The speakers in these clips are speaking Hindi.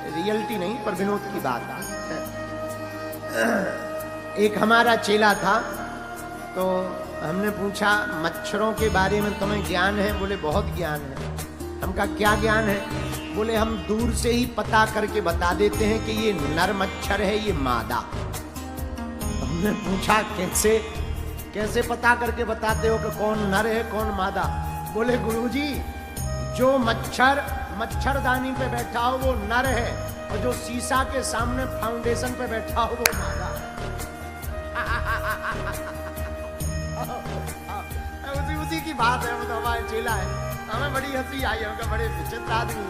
रियलिटी नहीं पर विनोद की बात है। एक हमारा चेला था, तो हमने पूछा मच्छरों के बारे में तुम्हें ज्ञान है? बोले बहुत ज्ञान है। हम कहा क्या ज्ञान है? बोले हम दूर से ही पता करके बता देते हैं कि ये नर मच्छर है, ये मादा। हमने पूछा कैसे कैसे पता करके बताते हो कि कौन नर है कौन मादा? बोले गुरुजी, जो मच्छरदानी पे बैठा हो वो नर है, और जो शीशा के सामने फाउंडेशन पे बैठा हो वो मादा है। उसी की बात है, वो तो हमारे चेला है। हमें बड़ी हंसी आई, हमका बड़े विचित्र आदमी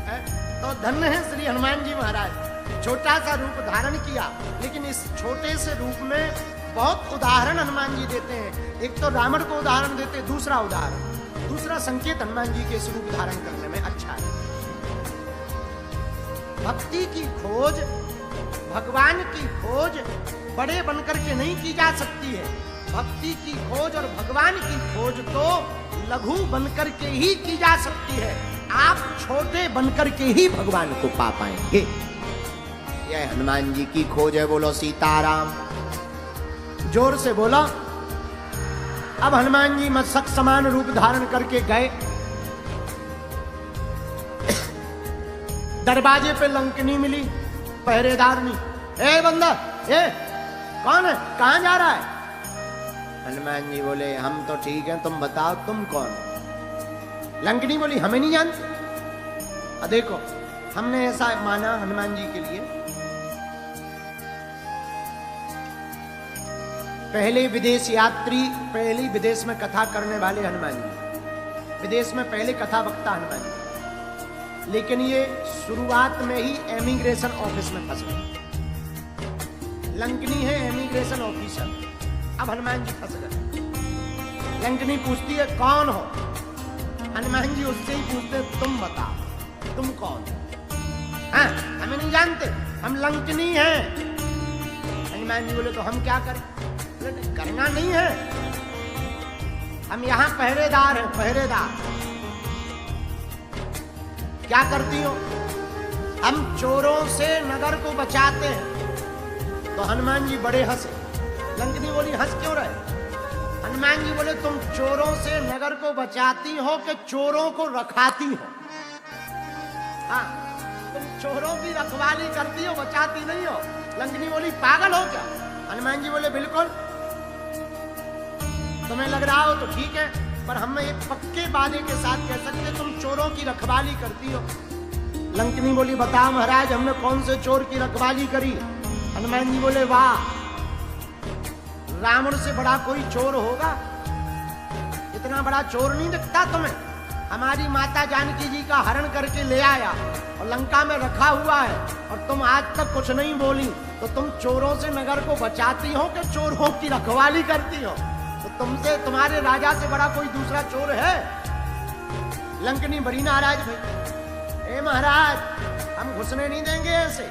है। तो धन्य है श्री हनुमान जी महाराज। छोटा सा रूप धारण किया, लेकिन इस छोटे से रूप में बहुत उदाहरण हनुमान जी देते हैं। एक तो रावण को उदाहरण देते, दूसरा संकेत हनुमान जी के इस रूप धारण करने में अच्छा है। भक्ति की खोज, भगवान की खोज बड़े बनकर के नहीं की जा सकती है। भक्ति की खोज और भगवान की खोज तो लघु बनकर के ही की जा सकती है। आप छोटे बनकर के ही भगवान को पा पाएंगे। यह हनुमान जी की खोज है। बोलो सीताराम, जोर से बोलो। अब हनुमान जी मस्तक समान रूप धारण करके गए। दरवाजे पे लंकनी मिली, पहरेदार नहीं। ए बंदा, ए कौन है, कहां जा रहा है? हनुमान जी बोले हम तो ठीक हैं, तुम बताओ तुम कौन? लंकनी बोली हमें नहीं जानते। देखो हमने ऐसा माना हनुमान जी के लिए, पहले विदेश यात्री, पहले विदेश में कथा करने वाले हनुमान जी, विदेश में पहले कथा वक्ता हनुमान जी। लेकिन ये शुरुआत में ही एमिग्रेशन ऑफिस में फंस गए। लंकनी है एमिग्रेशन ऑफिसर, अब हनुमान जी फंस गए। लंकनी पूछती है कौन हो? हनुमान जी उससे ही पूछते तुम बताओ तुम कौन? हाँ हमें नहीं जानते, हम लंकनी हैं। हनुमान जी बोले तो हम क्या करें? करना नहीं है, हम यहां पहरेदार हैं, पहरेदार। क्या करती हो? हम चोरों से नगर को बचाते हैं। तो हनुमान जी बड़े हंसे। लंकनी बोली हंस क्यों रहे? हनुमान जी बोले तुम चोरों से नगर को बचाती हो कि चोरों को रखाती हो? हाँ, तुम चोरों की रखवाली करती हो, बचाती नहीं हो। लंकनी बोली पागल हो क्या? हनुमान जी बोले बिल्कुल, तुम्हें लग रहा हो तो ठीक है, पर हम एक पक्के वादे के साथ कह सकते तुम चोरों की रखवाली करती हो। लंकनी बोली बताओ महाराज हमने कौन से चोर की रखवाली करी? हनुमान जी बोले वाह, रावण से बड़ा कोई चोर होगा? इतना बड़ा चोर नहीं दिखता तुम्हें? हमारी माता जानकी जी का हरण करके ले आया और लंका में रखा हुआ है, और तुम आज तक कुछ नहीं बोली। तो तुम चोरों से नगर को बचाती हो कि चोरों की रखवाली करती हो? तो तुमसे, तुम्हारे राजा से बड़ा कोई दूसरा चोर है? लंकनी बड़ी नाराज भाई, ए महाराज हम घुसने नहीं देंगे ऐसे।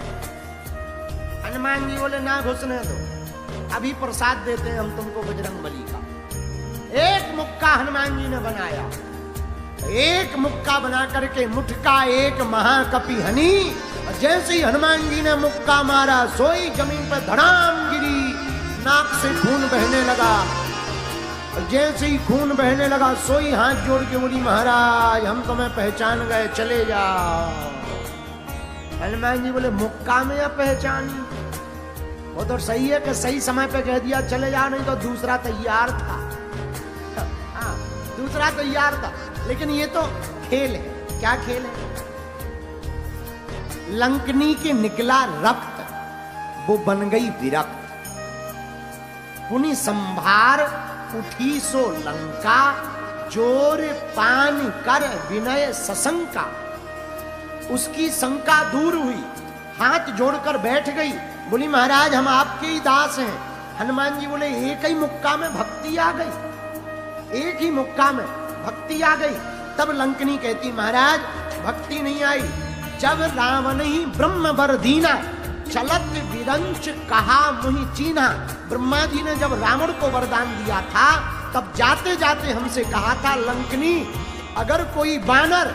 हनुमान जी बोले ना घुसने दो, अभी प्रसाद देते हैं हम तुमको बजरंगबली का। एक मुक्का हनुमान जी ने बनाया, एक मुक्का बना करके मुठका एक महाकपि हनी, और जैसे ही हनुमान जी ने मुक्का मारा सोई जमीन पर धड़ाम गिरी, नाक से खून बहने लगा। और जैसे ही खून बहने लगा सोई हाथ जोड़ के बोली महाराज हम तुम्हें पहचान गए, चले जाओ। हनुमान जी बोले मुक्का में या पहचानी? वो तो सही है कि सही समय पे कह दिया चले जाओ, नहीं तो दूसरा तैयार था। हाँ दूसरा तैयार था, लेकिन ये तो खेल है। क्या खेल है? लंकनी के निकला रक्त, वो बन गई विरक्त। पुनि संभार उठी सो लंका, जोर पान कर विनय सशंका। उसकी शंका दूर हुई, हाथ जोड़कर बैठ गई, बोली महाराज हम आपके ही दास हैं। हनुमान जी बोले एक ही मुक्का में भक्ति आ गई, एक ही मुक्का में भक्ति आ गई। तब लंकनी कहती महाराज भक्ति नहीं आई, जब रावण ही ब्रह्म वर दीना, चलत विरंच कहा मुहि चीना। ब्रह्मा जी ने जब रावण को वरदान दिया था, तब जाते जाते हमसे कहा था लंकनी अगर कोई वानर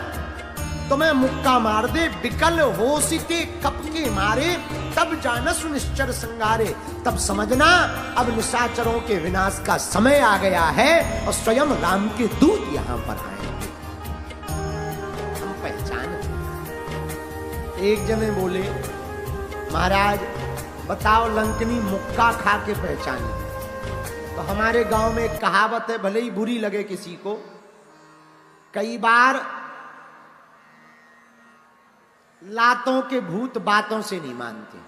तुम्हें मुक्का मार दे, विकल होसिते कप के मारे, तब जानस निश्चर संगारे। तब समझना अब निशाचरों के विनाश का समय आ गया है और स्वयं राम के दूत यहां पर आएंगे। हम पहचान। एक जने बोले, महाराज बताओ लंकनी मुक्का खा के पहचाने। तो हमारे गांव में एक कहावत है, भले ही बुरी लगे किसी को, कई बार लातों के भूत बातों से नहीं मानते।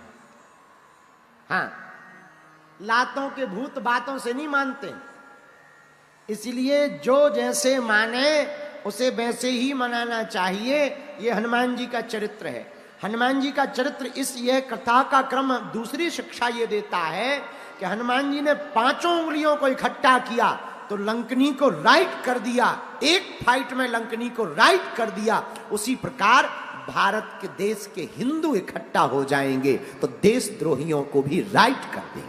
हाँ, लातों के भूत बातों से नहीं मानते, इसलिए जो जैसे माने उसे वैसे ही मनाना चाहिए। ये हनुमान जी का चरित्र है। हनुमान जी का चरित्र यह कथा का क्रम दूसरी शिक्षा ये देता है कि हनुमान जी ने 5 उंगलियों को इकट्ठा किया तो लंकनी को राइट कर दिया, एक फाइट में लंकनी को राइट कर दिया। उसी प्रकार भारत के देश के हिंदू इकट्ठा हो जाएंगे तो देशद्रोहियों को भी राइट कर देंगे।